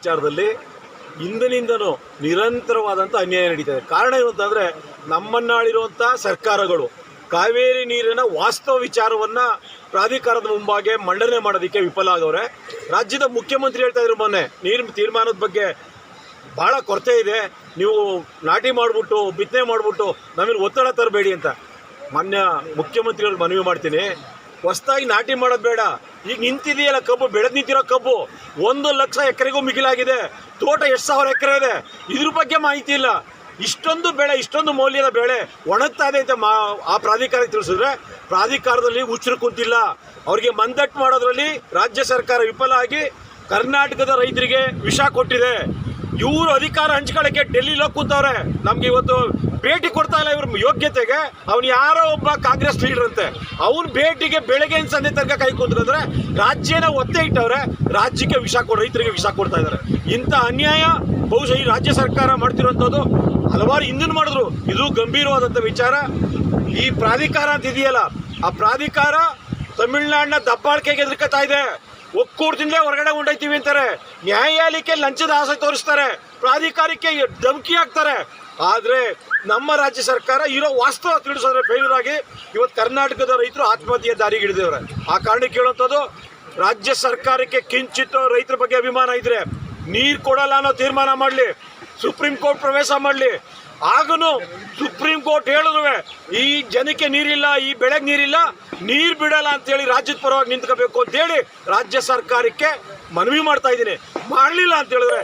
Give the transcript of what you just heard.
ವಿಚಾರದಲ್ಲಿ ಹಿಂದಿನಿಂದನೂ ನಿರಂತರವಾದಂಥ ಅನ್ಯಾಯ ನಡೀತದೆ. ಕಾರಣ ಏನು ಅಂತಂದರೆ, ನಮ್ಮನ್ನಾಳಿರುವಂಥ ಸರ್ಕಾರಗಳು ಕಾವೇರಿ ನೀರಿನ ವಾಸ್ತವ ವಿಚಾರವನ್ನು ಪ್ರಾಧಿಕಾರದ ಮುಂಭಾಗೆ ಮಂಡನೆ ಮಾಡೋದಕ್ಕೆ ವಿಫಲ ಆಗವ್ರೆ. ರಾಜ್ಯದ ಮುಖ್ಯಮಂತ್ರಿ ಹೇಳ್ತಾ ಇದ್ರು ಮೊನ್ನೆ, ನೀರಿನ ತೀರ್ಮಾನದ ಬಗ್ಗೆ ಭಾಳ ಕೊರತೆ ಇದೆ, ನೀವು ನಾಟಿ ಮಾಡಿಬಿಟ್ಟು ಬಿತ್ತನೆ ಮಾಡಿಬಿಟ್ಟು ನಮಗೆ ಒತ್ತಡ ತರಬೇಡಿ ಅಂತ. ಮಾನ್ಯ ಮುಖ್ಯಮಂತ್ರಿಯವ್ರಿಗೆ ಮನವಿ ಮಾಡ್ತೀನಿ, ಹೊಸದಾಗಿ ನಾಟಿ ಮಾಡೋದು ಬೇಡ. ಈಗ ನಿಂತಿದೆಯಲ್ಲ ಕಬ್ಬು, ಬೆಳೆದು ನಿಂತಿರೋ ಕಬ್ಬು 1,00,000 ಎಕರೆಗೂ ಮಿಗಿಲಾಗಿದೆ. ತೋಟ ಎಷ್ಟು ಸಾವಿರ ಎಕರೆ ಇದೆ, ಇದ್ರ ಬಗ್ಗೆ ಮಾಹಿತಿ ಇಲ್ಲ. ಇಷ್ಟೊಂದು ಬೆಳೆ, ಇಷ್ಟೊಂದು ಮೌಲ್ಯದ ಬೆಳೆ ಒಣಗ್ತಾ ಇದೆ ಅಂತ ಆ ಪ್ರಾಧಿಕಾರಕ್ಕೆ ತಿಳಿಸಿದ್ರೆ, ಪ್ರಾಧಿಕಾರದಲ್ಲಿ ಹುಚ್ಚರು ಕುಂತಿಲ್ಲ. ಅವ್ರಿಗೆ ಮಂದಟ್ಟು ಮಾಡೋದ್ರಲ್ಲಿ ರಾಜ್ಯ ಸರ್ಕಾರ ವಿಫಲ ಆಗಿ ಕರ್ನಾಟಕದ ರೈತರಿಗೆ ವಿಷ ಕೊಟ್ಟಿದೆ. ಇವರು ಅಧಿಕಾರ ಹಂಚ್ಕೊಳ್ಳೋಕ್ಕೆ ಡೆಲ್ಲಿಲಿ ಕೂತವ್ರೆ. ನಮ್ಗೆ ಇವತ್ತು ಭೇಟಿ ಕೊಡ್ತಾ ಇಲ್ಲ ಇವ್ರ ಯೋಗ್ಯತೆಗೆ. ಅವ್ನು ಯಾರೋ ಒಬ್ಬ ಕಾಂಗ್ರೆಸ್ ಲೀಡರ್ ಅಂತೆ, ಅವ್ನ ಭೇಟಿಗೆ ಬೆಳಗ್ಗೆ ಸಂಜೆ ತನಕ ಕೈ ಕೂತ್ರಂದ್ರೆ ರಾಜ್ಯನ ಒತ್ತೆ ಇಟ್ಟವ್ರೆ. ರಾಜ್ಯಕ್ಕೆ ವಿಷ ರೈತರಿಗೆ ವಿಷ ಕೊಡ್ತಾ ಇದ್ದಾರೆ. ಇಂಥ ಅನ್ಯಾಯ ಬಹುಶಃ ಈ ರಾಜ್ಯ ಸರ್ಕಾರ ಮಾಡ್ತಿರುವಂಥದ್ದು ಹಲವಾರು ಹಿಂದಿನ ಮಾಡಿದ್ರು. ಇದು ಗಂಭೀರವಾದಂಥ ವಿಚಾರ. ಈ ಪ್ರಾಧಿಕಾರ ಅಂತ ಇದೆಯಲ್ಲ, ಆ ಪ್ರಾಧಿಕಾರ ತಮಿಳುನಾಡಿನ ದಬ್ಬಾಳಿಕೆಗೆ ಎದುರ್ಕೊತಾ ಇದೆ. ಒಕ್ಕೂಟದಿಂದಲೇ ಹೊರಗಡೆ ಹೊಂಡೈತೀವಿ ಅಂತಾರೆ, ನ್ಯಾಯಾಲಯಕ್ಕೆ ಲಂಚದ ಆಸೆ ತೋರಿಸ್ತಾರೆ, ಪ್ರಾಧಿಕಾರಕ್ಕೆ ಧಮಕಿ ಹಾಕ್ತಾರೆ. ಆದರೆ ನಮ್ಮ ರಾಜ್ಯ ಸರ್ಕಾರ ಇರೋ ವಾಸ್ತವ ತಿಳಿಸೋದ್ರೆ ಫೇಲ್ಯೂರ್ ಆಗಿ ಇವತ್ತು ಕರ್ನಾಟಕದ ರೈತರು ಆತ್ಮಹತ್ಯೆ ದಾರಿಗೆ ಹಿಡಿದವ್ರೆ. ಆ ಕಾರಣಕ್ಕೆ ಹೇಳುವಂಥದ್ದು, ರಾಜ್ಯ ಸರ್ಕಾರಕ್ಕೆ ಕಿಂಚಿತ್ತು ರೈತರ ಬಗ್ಗೆ ಅಭಿಮಾನ ಇದ್ರೆ ನೀರು ಕೊಡಲ್ಲ ಅನ್ನೋ ತೀರ್ಮಾನ ಮಾಡಲಿ, ಸುಪ್ರೀಂ ಕೋರ್ಟ್ ಪ್ರವೇಶ ಮಾಡಲಿ. ಆಗನು ಸುಪ್ರೀಂ ಕೋರ್ಟ್ ಹೇಳಿದ್ರು ಈ ಜನಕ್ಕೆ ನೀರಿಲ್ಲ, ಈ ಬೆಳೆಗೆ ನೀರಿಲ್ಲ, ನೀರು ಬಿಡಲ್ಲ ಅಂತೇಳಿ ರಾಜ್ಯದ ಪರವಾಗಿ ನಿಂತ್ಕೋಬೇಕು ಅಂತೇಳಿ ರಾಜ್ಯ ಸರ್ಕಾರಕ್ಕೆ ಮನವಿ ಮಾಡ್ತಾ ಇದ್ದೀನಿ. ಮಾಡಲಿಲ್ಲ ಅಂತ ಹೇಳಿದ್ರೆ